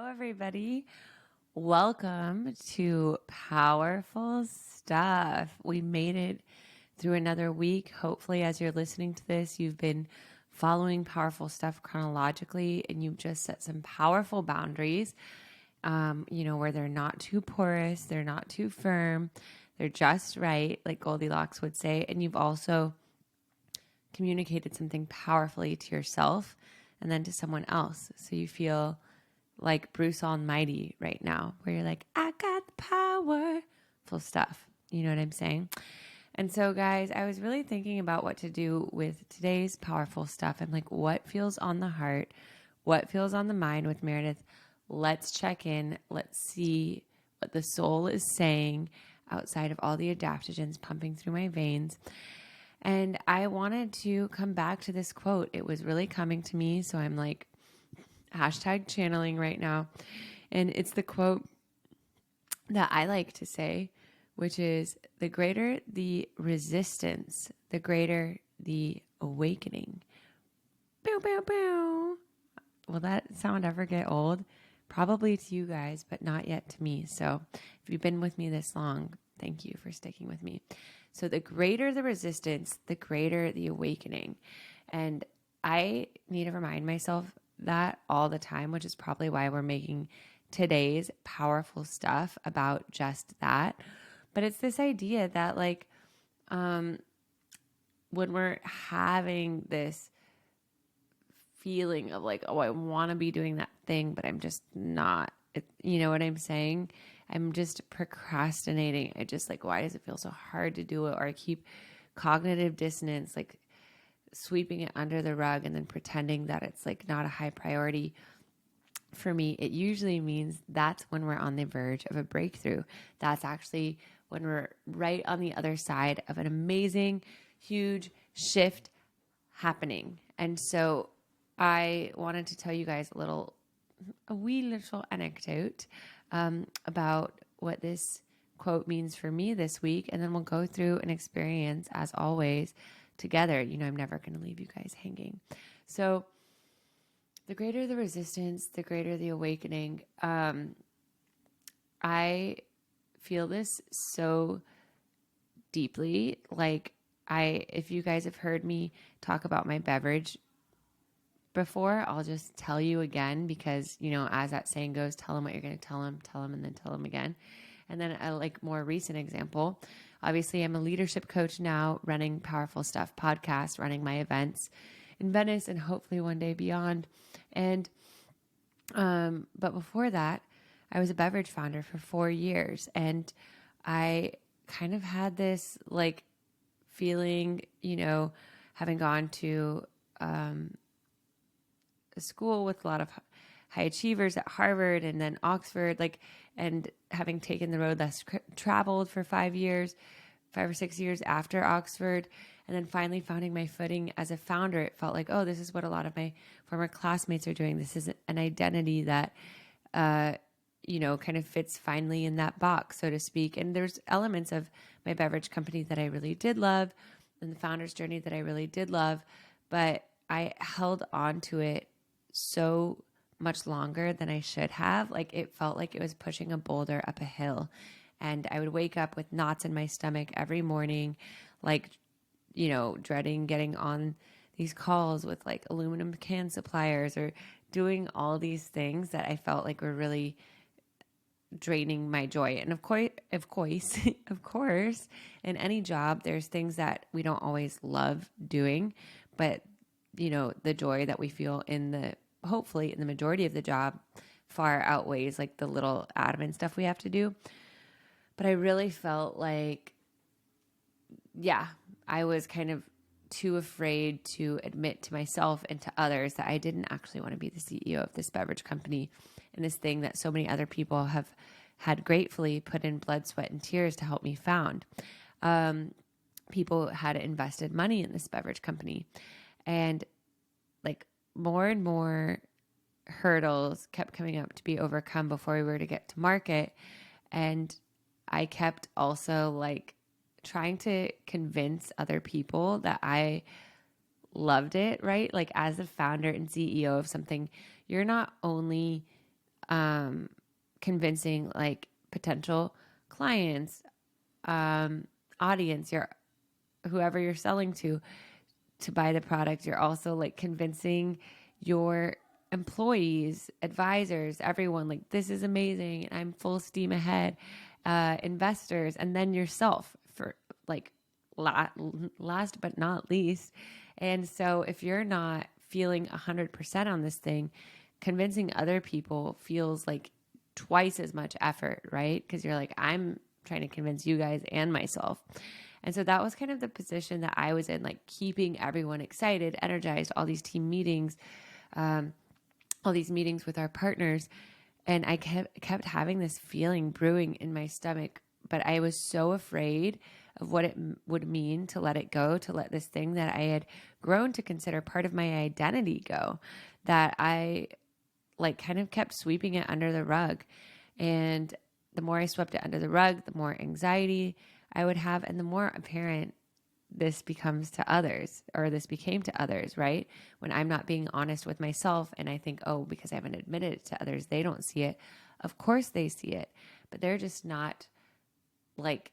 everybody. Welcome to Powerful Stuff. We made it through another week. Hopefully, as you're listening to this, you've been following Powerful Stuff chronologically and you've just set some powerful boundaries, where they're not too porous, they're not too firm, they're just right, like Goldilocks would say. And you've also communicated something powerfully to yourself and then to someone else. So you feel like Bruce Almighty right now, where you're like, I got the power, full stuff. You know what I'm saying? And so, guys, I was really thinking about what to do with today's powerful stuff. I'm like, what feels on the heart? What feels on the mind with Meredith? Let's check in. Let's see what the soul is saying outside of all the adaptogens pumping through my veins. And I wanted to come back to this quote. It was really coming to me. So I'm like, hashtag channeling right now. And it's the quote that I like to say, which is, the greater the resistance, the greater the awakening. Bow, bow, bow. Will that sound ever get old? Probably to you guys, but not yet to me. So if you've been with me this long, thank you for sticking with me. So the greater the resistance, the greater the awakening. And I need to remind myself that all the time, which is probably why we're making today's powerful stuff about just that. But it's this idea that when we're having this feeling of like, oh, I want to be doing that thing, but I'm just not, you know what I'm saying? I'm just procrastinating. I just like, why does it feel so hard to do it? Or I keep cognitive dissonance, like sweeping it under the rug and then pretending that it's like not a high priority for me. It usually means that's when we're on the verge of a breakthrough. That's actually when we're right on the other side of an amazing, huge shift happening. And so I wanted to tell you guys a wee little anecdote about what this quote means for me this week. And then we'll go through an experience as always together. You know, I'm never going to leave you guys hanging. So the greater the resistance, the greater the awakening. I feel this so deeply. If you guys have heard me talk about my beverage before, I'll just tell you again, because, you know, as that saying goes, tell them what you're going to tell them, and then tell them again. And then a more recent example, obviously I'm a leadership coach now, running Powerful Stuff podcast, running my events in Venice and hopefully one day beyond. And, but before that, I was a beverage founder for 4 years, and I kind of had this like feeling, you know, having gone to, a school with a lot of high achievers at Harvard and then Oxford, and having taken the road less traveled for 5 or 6 years after Oxford, and then finally finding my footing as a founder. It felt like, oh, this is what a lot of my former classmates are doing. This is an identity that, kind of fits finally in that box, so to speak. And there's elements of my beverage company that I really did love and the founder's journey that I really did love, but I held on to it so much longer than I should have. Like, it felt like it was pushing a boulder up a hill, and I would wake up with knots in my stomach every morning, like, you know, dreading getting on these calls with like aluminum can suppliers or doing all these things that I felt like were really draining my joy. And of course, in any job, there's things that we don't always love doing, but you know, the joy that we feel hopefully in the majority of the job far outweighs like the little admin stuff we have to do. But I really felt like, I was kind of too afraid to admit to myself and to others that I didn't actually want to be the CEO of this beverage company and this thing that so many other people have had gratefully put in blood, sweat, and tears to help me found. People had invested money in this beverage company, and like more and more hurdles kept coming up to be overcome before we were to get to market. And I kept also like trying to convince other people that I loved it, right? Like, as the founder and CEO of something, you're not only convincing like potential clients, audience, whoever you're selling to buy the product. You're also like convincing your employees, advisors, everyone, like, this is amazing and I'm full steam ahead, investors, and then yourself for like last but not least. And so if you're not feeling 100% on this thing, convincing other people feels like twice as much effort, right? Because you're like, I'm trying to convince you guys and myself. And so that was kind of the position that I was in, like keeping everyone excited, energized, all these team meetings, all these meetings with our partners. And I kept having this feeling brewing in my stomach, but I was so afraid of what it would mean to let it go, to let this thing that I had grown to consider part of my identity go, that I like kind of kept sweeping it under the rug. And the more I swept it under the rug, the more anxiety I would have, and the more apparent this becomes to others, or this became to others, right? When I'm not being honest with myself and I think, oh, because I haven't admitted it to others, they don't see it. Of course they see it, but they're just not like,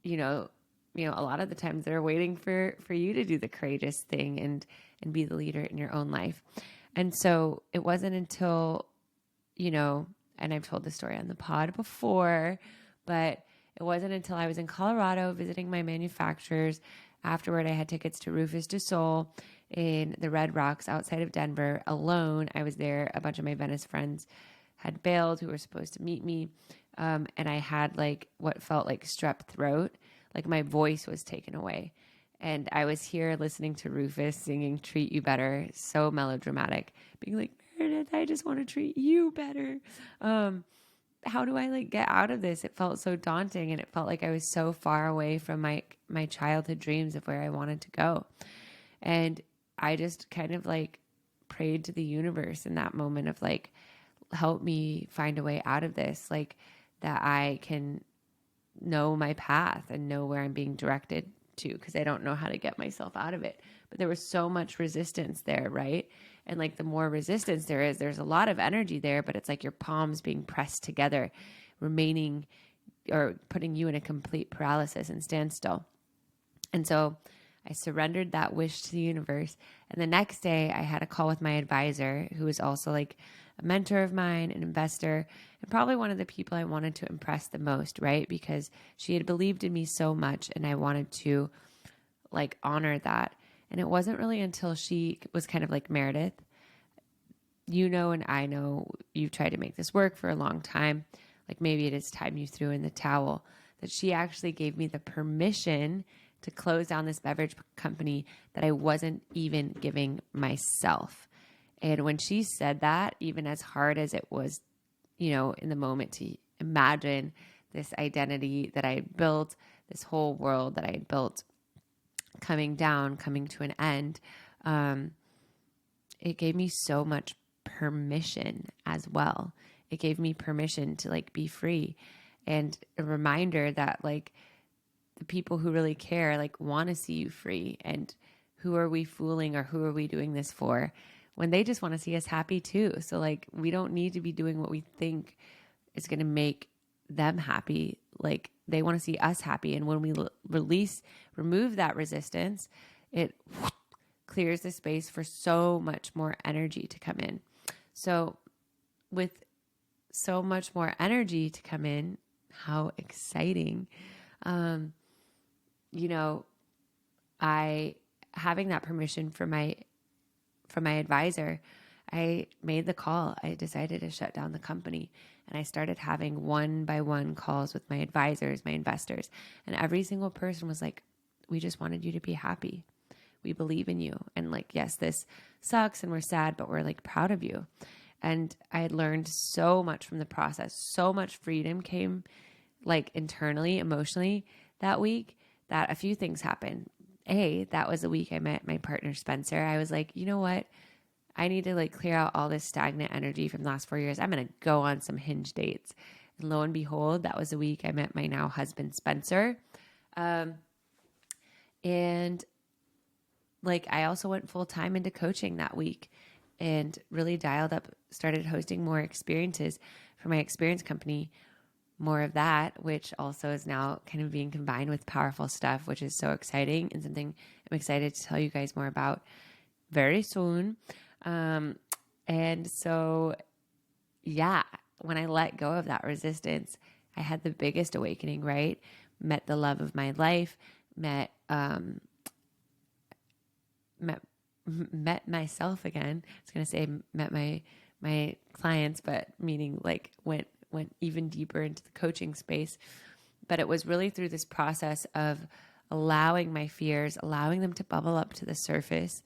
a lot of the times they're waiting for you to do the courageous thing and be the leader in your own life. And so it wasn't until, and I've told this story on the pod before, but it wasn't until I was in Colorado visiting my manufacturers. Afterward, I had tickets to Rufus du Sol in the Red Rocks outside of Denver alone. I was there. A bunch of my Venice friends had bailed who were supposed to meet me. And I had like what felt like strep throat, like my voice was taken away. And I was here listening to Rufus singing Treat You Better, so melodramatic, being like, Meredith, I just want to treat you better. How do I like get out of this? It felt so daunting, and it felt like I was so far away from my childhood dreams of where I wanted to go. And I just kind of like prayed to the universe in that moment of like, help me find a way out of this, like that I can know my path and know where I'm being directed to, because I don't know how to get myself out of it. But there was so much resistance there, right? And like the more resistance there is, there's a lot of energy there, but it's like your palms being pressed together, remaining or putting you in a complete paralysis and standstill. And so I surrendered that wish to the universe. And the next day I had a call with my advisor, who was also like a mentor of mine, an investor, and probably one of the people I wanted to impress the most, right? Because she had believed in me so much and I wanted to like honor that. And it wasn't really until she was kind of like, Meredith, and I know you've tried to make this work for a long time. Like maybe it is time you threw in the towel. That she actually gave me the permission to close down this beverage company that I wasn't even giving myself. And when she said that, even as hard as it was, in the moment to imagine this identity that I had built, this whole world that I had built coming to an end, it gave me so much permission as well. It gave me permission to like be free, and a reminder that like the people who really care like want to see you free. And who are we fooling, or who are we doing this for, when they just want to see us happy too? So like we don't need to be doing what we think is going to make them happy. Like they want to see us happy. And when we remove that resistance, it clears the space for so much more energy to come in. So with so much more energy to come in, how exciting. I having that permission from my advisor, I made the call. I decided to shut down the company, and I started having one-by-one calls with my advisors, my investors, and every single person was like, we just wanted you to be happy. We believe in you. And like, yes, this sucks and we're sad, but we're like proud of you. And I had learned so much from the process. So much freedom came like internally, emotionally that week, that a few things happened. That was the week I met my partner, Spencer. I was like, you know what? I need to like clear out all this stagnant energy from the last 4 years. I'm going to go on some Hinge dates. And lo and behold, that was the week I met my now husband, Spencer. And like, I also went full time into coaching that week. and really dialed up, started hosting more experiences for my experience company, more of that, which also is now kind of being combined with powerful stuff, which is so exciting and something I'm excited to tell you guys more about very soon. And so, yeah, when I let go of that resistance, I had the biggest awakening, right? Met the love of my life, met myself again. I was going to say met my clients, but meaning like went even deeper into the coaching space. But it was really through this process of allowing my fears, allowing them to bubble up to the surface,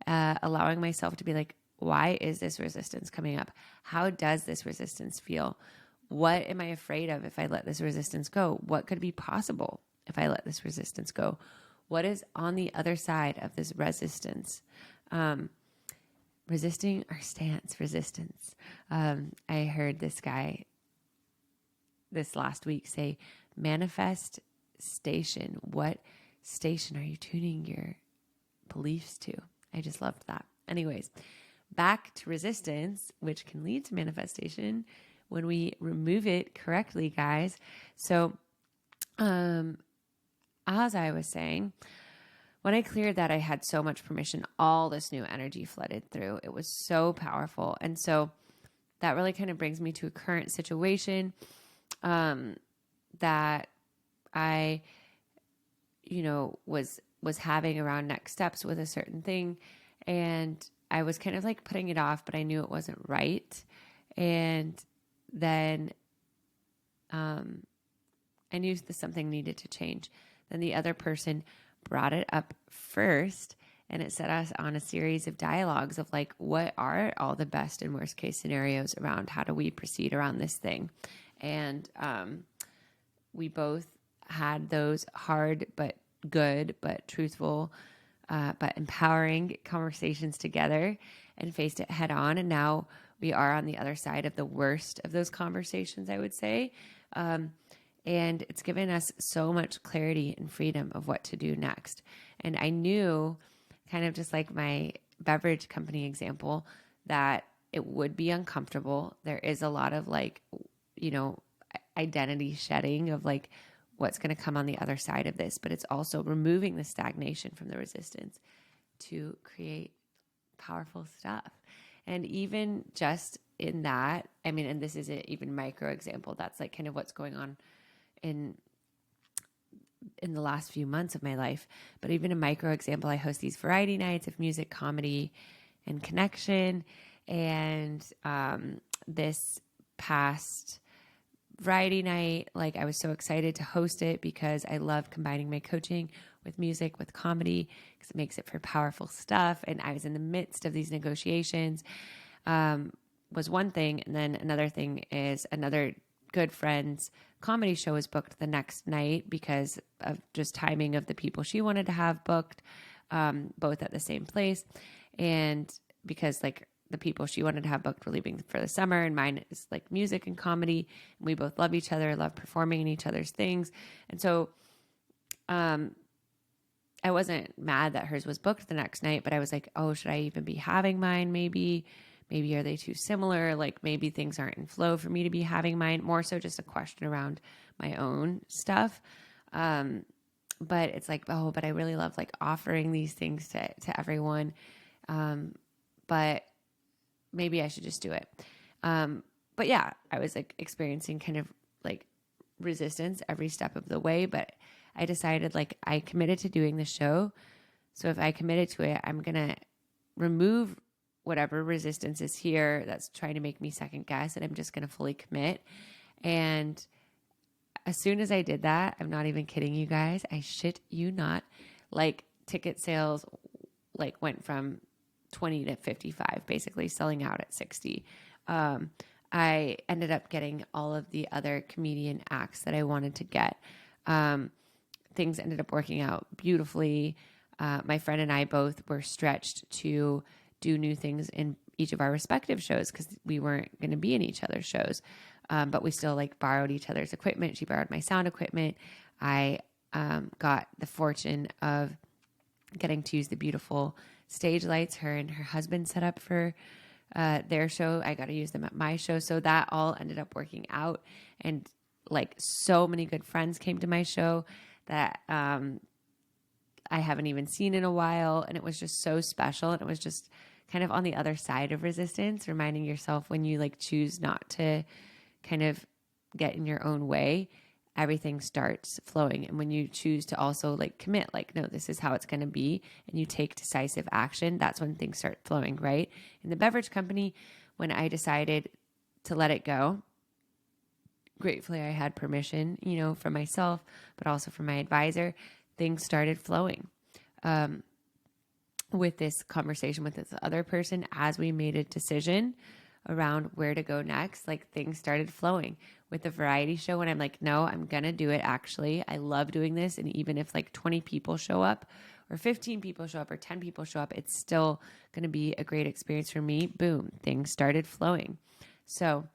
allowing myself to be like, why is this resistance coming up? How does this resistance feel? What am I afraid of if I let this resistance go? What could be possible if I let this resistance go? What is on the other side of this resisting our stance, resistance. I heard this guy this last week say, manifest station. What station are you tuning your beliefs to? I just loved that. Anyways, back to resistance, which can lead to manifestation when we remove it correctly, guys. So, as I was saying, when I cleared that, I had so much permission. All this new energy flooded through. It was so powerful. And so that really kind of brings me to a current situation that I, was having around next steps with a certain thing. And I was kind of like putting it off, but I knew it wasn't right. And then I knew that something needed to change. Then the other person brought it up first, and it set us on a series of dialogues of like, what are all the best and worst case scenarios around how do we proceed around this thing? And we both had those hard but good but truthful but empowering conversations together and faced it head on. And now we are on the other side of the worst of those conversations, I would say. And it's given us so much clarity and freedom of what to do next. And I knew, kind of just like my beverage company example, that it would be uncomfortable. There is a lot of like, identity shedding of like what's going to come on the other side of this, but it's also removing the stagnation from the resistance to create powerful stuff. And even just in that, and this is an even micro example, that's like kind of what's going on in the last few months of my life. But even a micro example, I host these variety nights of music, comedy, and connection. And this past variety night, like I was so excited to host it because I love combining my coaching with music, with comedy, because it makes it for powerful stuff. And I was in the midst of these negotiations, was one thing. And then another thing is another good friend's comedy show was booked the next night because of just timing of the people she wanted to have booked, both at the same place. And because like the people she wanted to have booked were leaving for the summer, and mine is like music and comedy. And we both love each other, love performing in each other's things. And so, I wasn't mad that hers was booked the next night, but I was like, oh, should I even be having mine? Maybe are they too similar? Like maybe things aren't in flow for me to be having mine. More so just a question around my own stuff. But it's like, oh, but I really love like offering these things to everyone. But maybe I should just do it. But yeah, I was like experiencing kind of like resistance every step of the way, but I decided like I committed to doing the show. So if I committed to it, I'm going to remove whatever resistance is here that's trying to make me second guess, and I'm just going to fully commit. And as soon as I did that, I'm not even kidding you guys, I shit you not, like ticket sales like went from 20 to 55, basically selling out at 60. I ended up getting all of the other comedian acts that I wanted to get. Things ended up working out beautifully. My friend and I both were stretched to do new things in each of our respective shows because we weren't going to be in each other's shows. But we still like borrowed each other's equipment. She borrowed my sound equipment. I got the fortune of getting to use the beautiful stage lights. Her and her husband set up for their show. I got to use them at my show. So that all ended up working out. And like so many good friends came to my show that I haven't even seen in a while. And it was just so special. And it was just kind of on the other side of resistance, reminding yourself when you like choose not to kind of get in your own way, everything starts flowing. And when you choose to also like commit, like, no, this is how it's going to be, and you take decisive action, that's when things start flowing, right? In the beverage company, when I decided to let it go, gratefully I had permission, you know, from myself, but also from my advisor, things started flowing. With this conversation with this other person, as we made a decision around where to go next, like things started flowing. With the variety show, when I'm like, no, I'm going to do it. Actually, I love doing this. And even if like 20 people show up or 15 people show up or 10 people show up, it's still going to be a great experience for me. Boom, things started flowing. So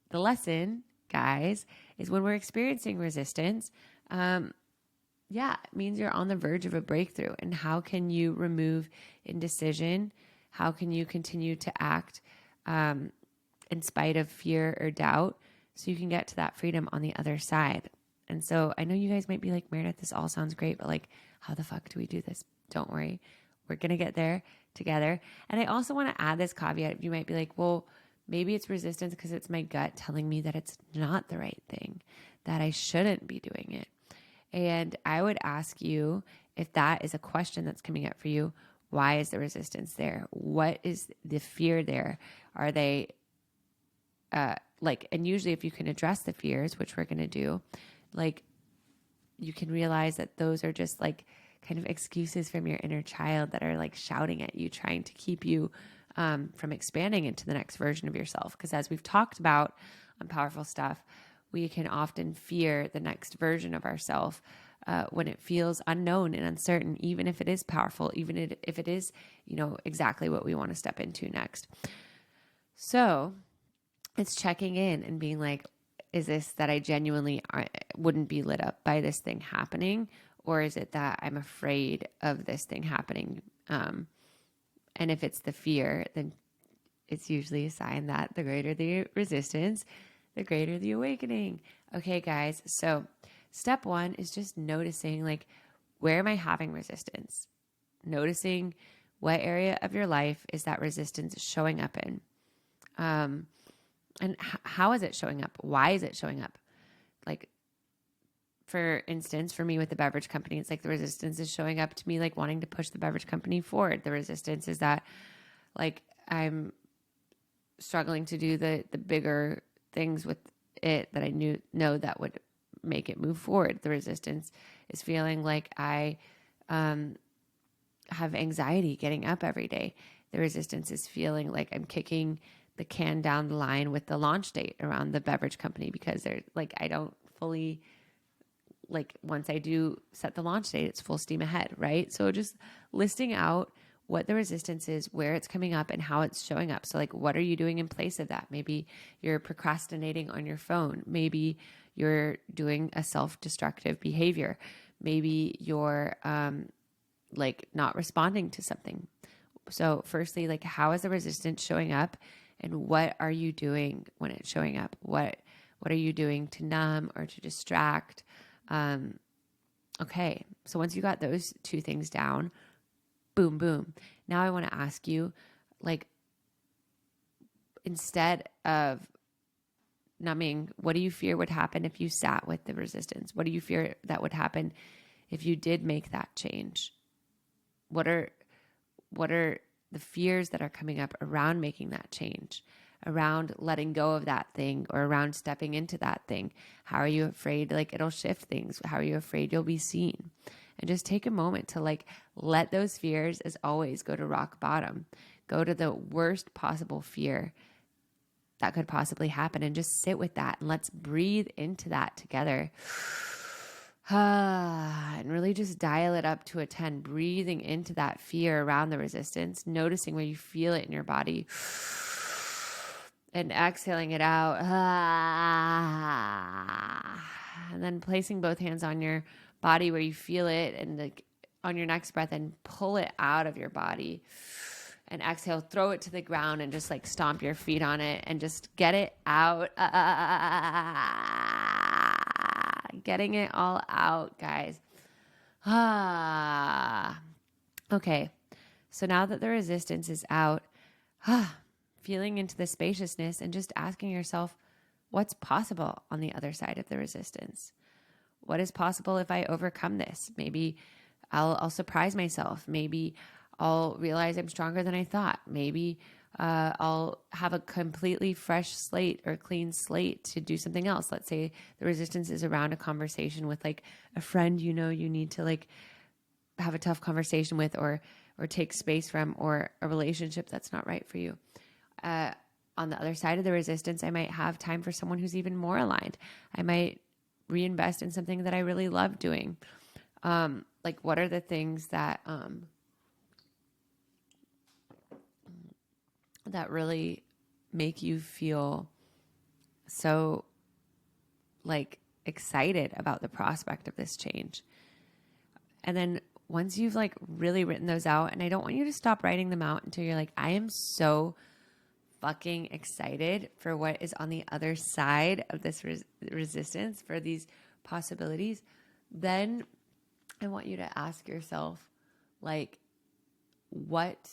the lesson, guys, is when we're experiencing resistance, it means you're on the verge of a breakthrough. And how can you remove indecision? How can you continue to act in spite of fear or doubt, so you can get to that freedom on the other side? And so I know you guys might be like, Meredith, this all sounds great, but like, how the fuck do we do this? Don't worry. We're going to get there together. And I also want to add this caveat. You might be like, well, maybe it's resistance because it's my gut telling me that it's not the right thing, that I shouldn't be doing it. And I would ask you, if that is a question that's coming up for you, why is the resistance there? What is the fear there? Are they and usually if you can address the fears, which we're going to do, like you can realize that those are just like kind of excuses from your inner child that are like shouting at you, trying to keep you from expanding into the next version of yourself. Because as we've talked about on Powerful Stuff, we can often fear the next version of ourselves when it feels unknown and uncertain, even if it is powerful, even if it is, you know, exactly what we want to step into next. So it's checking in and being like, is this that I genuinely wouldn't be lit up by this thing happening? Or is it that I'm afraid of this thing happening? And if it's the fear, then it's usually a sign that the greater the resistance, the greater the awakening. Okay, guys. So step one is just noticing, like, where am I having resistance? Noticing what area of your life is that resistance showing up in. And how is it showing up? Why is it showing up? Like, for instance, for me with the beverage company, it's like the resistance is showing up to me, like wanting to push the beverage company forward. The resistance is that like I'm struggling to do the bigger things with it that I know that would make it move forward. The resistance is feeling like I have anxiety getting up every day. The resistance is feeling like I'm kicking the can down the line with the launch date around the beverage company, because they're like, I don't fully, like, once I do set the launch date, it's full steam ahead, right? So just listing out what the resistance is, where it's coming up, and how it's showing up. So like, what are you doing in place of that? Maybe you're procrastinating on your phone. Maybe you're doing a self-destructive behavior. Maybe you're like not responding to something. So firstly, like, how is the resistance showing up, and what are you doing when it's showing up? What are you doing to numb or to distract? Okay. So once you got those two things down, boom, boom. Now I want to ask you, like, instead of numbing, what do you fear would happen if you sat with the resistance? What do you fear that would happen if you did make that change? What are the fears that are coming up around making that change, around letting go of that thing, or around stepping into that thing? How are you afraid, like, it'll shift things? How are you afraid you'll be seen? And just take a moment to, like, let those fears, as always, go to rock bottom. Go to the worst possible fear that could possibly happen, and just sit with that, and let's breathe into that together. And really just dial it up to a 10, breathing into that fear around the resistance, noticing where you feel it in your body, and exhaling it out. And then placing both hands on your body where you feel it, and like on your next breath in, pull it out of your body. And exhale, throw it to the ground and just like stomp your feet on it and just get it out. Getting it all out, guys. Okay. So now that the resistance is out, feeling into the spaciousness and just asking yourself, what's possible on the other side of the resistance? What is possible if I overcome this? Maybe I'll surprise myself. Maybe I'll realize I'm stronger than I thought. Maybe I'll have a completely fresh slate or clean slate to do something else. Let's say the resistance is around a conversation with like a friend you need to like have a tough conversation with or take space from, or a relationship that's not right for you. On the other side of the resistance, I might have time for someone who's even more aligned. I might reinvest in something that I really love doing. Like what are the things that that really make you feel so like excited about the prospect of this change? And then once you've like really written those out, and I don't want you to stop writing them out until you're like, I am so fucking excited for what is on the other side of this resistance, for these possibilities. Then I want you to ask yourself, like, what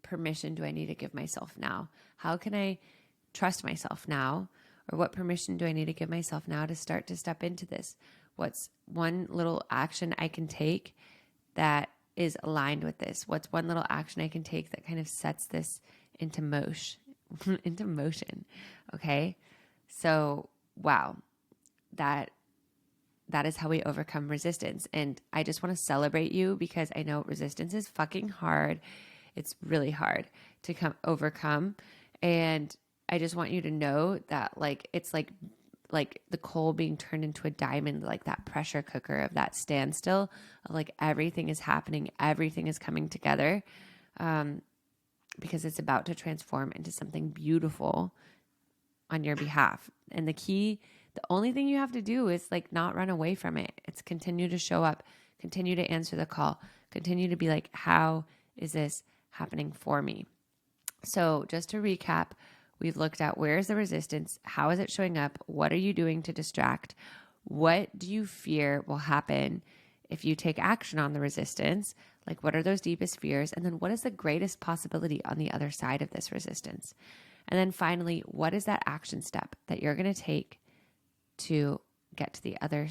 permission do I need to give myself now? How can I trust myself now? Or what permission do I need to give myself now to start to step into this? What's one little action I can take that is aligned with this? What's one little action I can take that kind of sets this into motion? Okay. So, wow, that is how we overcome resistance. And I just want to celebrate you, because I know resistance is fucking hard. It's really hard to overcome. And I just want you to know that like, it's like the coal being turned into a diamond, like that pressure cooker of that standstill of like, everything is happening. Everything is coming together. Because it's about to transform into something beautiful on your behalf. And the only thing you have to do is like not run away from it. It's continue to show up, continue to answer the call, continue to be like, how is this happening for me? So just to recap, we've looked at where is the resistance? How is it showing up? What are you doing to distract? What do you fear will happen if you take action on the resistance? Like, what are those deepest fears? And then what is the greatest possibility on the other side of this resistance? And then finally, what is that action step that you're going to take to get to the other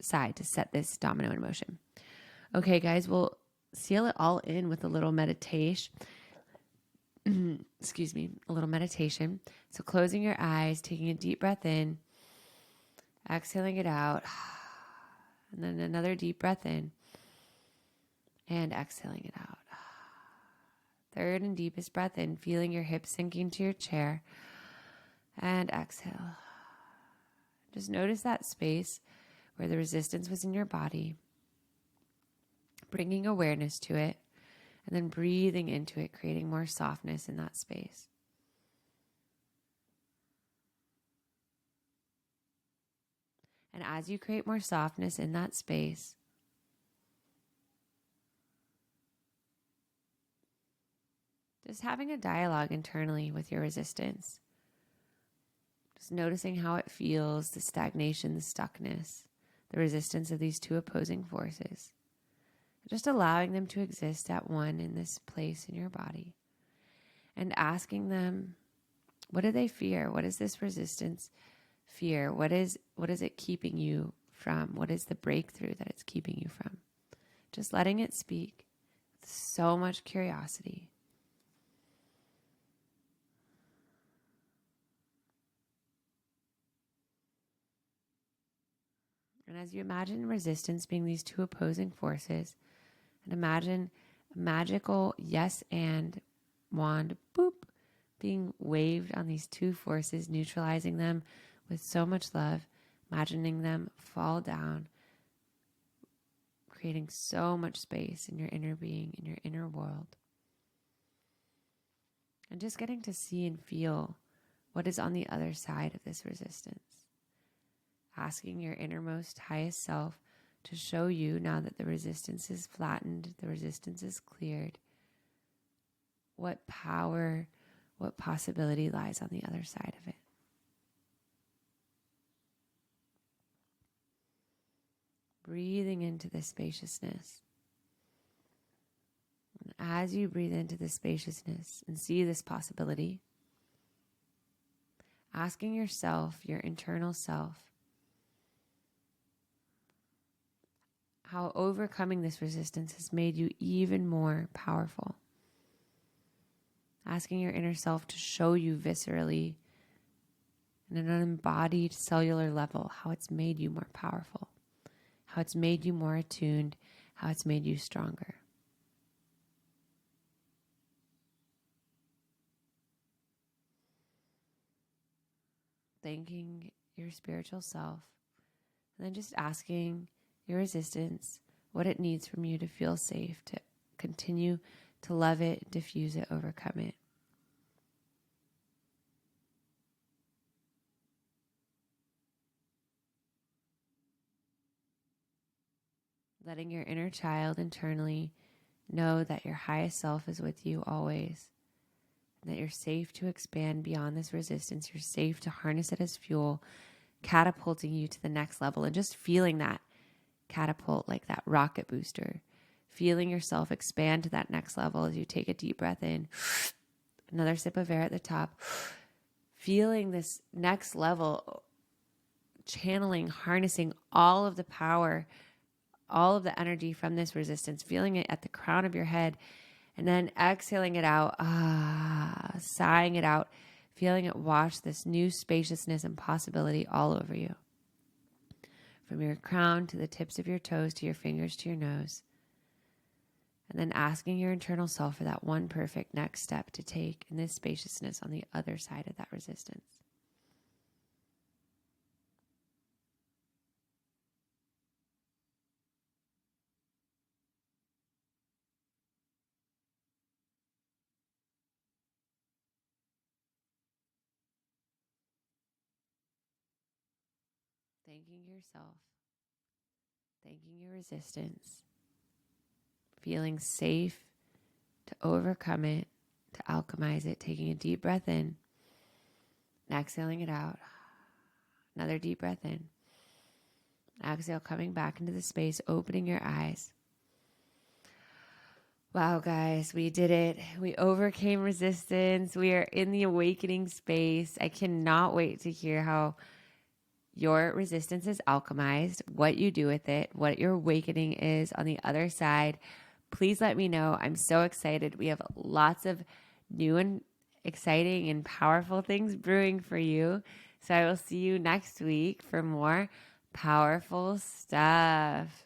side to set this domino in motion? Okay, guys, we'll seal it all in with a little meditation. Excuse me, a little meditation. So closing your eyes, taking a deep breath in, exhaling it out, and then another deep breath in and exhaling it out. Third and deepest breath in, feeling your hips sinking to your chair, and exhale. Just notice that space where the resistance was in your body, bringing awareness to it, and then breathing into it, creating more softness in that space. And as you create more softness in that space, just having a dialogue internally with your resistance. Just noticing how it feels, the stagnation, the stuckness, the resistance of these two opposing forces. Just allowing them to exist at one in this place in your body. And asking them, what do they fear? What is this resistance fear? What is it keeping you from? What is the breakthrough that it's keeping you from? Just letting it speak with so much curiosity. And as you imagine resistance being these two opposing forces, and imagine a magical yes and wand, boop, being waved on these two forces, neutralizing them with so much love, imagining them fall down, creating so much space in your inner being, in your inner world. And just getting to see and feel what is on the other side of this resistance. Asking your innermost, highest self to show you, now that the resistance is flattened, the resistance is cleared, what power, what possibility lies on the other side of it. Breathing into this spaciousness. And as you breathe into this spaciousness and see this possibility, asking yourself, your internal self, how overcoming this resistance has made you even more powerful. Asking your inner self to show you viscerally, in an embodied cellular level, how it's made you more powerful, how it's made you more attuned, how it's made you stronger. Thanking your spiritual self, and then just asking your resistance what it needs from you to feel safe, to continue to love it, diffuse it, overcome it. Letting your inner child internally know that your highest self is with you always, and that you're safe to expand beyond this resistance. You're safe to harness it as fuel, catapulting you to the next level, and just feeling that catapult like that rocket booster. Feeling yourself expand to that next level as you take a deep breath in, another sip of air at the top, feeling this next level, channeling, harnessing all of the power, all of the energy from this resistance, feeling it at the crown of your head, and then exhaling it out, sighing it out, feeling it wash this new spaciousness and possibility all over you. From your crown to the tips of your toes, to your fingers, to your nose. And then asking your internal self for that one perfect next step to take in this spaciousness on the other side of that resistance. Thanking yourself, thanking your resistance, feeling safe to overcome it, to alchemize it, taking a deep breath in, and exhaling it out. Another deep breath in. Exhale, coming back into the space, opening your eyes. Wow, guys, we did it. We overcame resistance. We are in the awakening space. I cannot wait to hear how your resistance is alchemized, what you do with it, what your awakening is on the other side. Please let me know. I'm so excited. We have lots of new and exciting and powerful things brewing for you. So I will see you next week for more powerful stuff.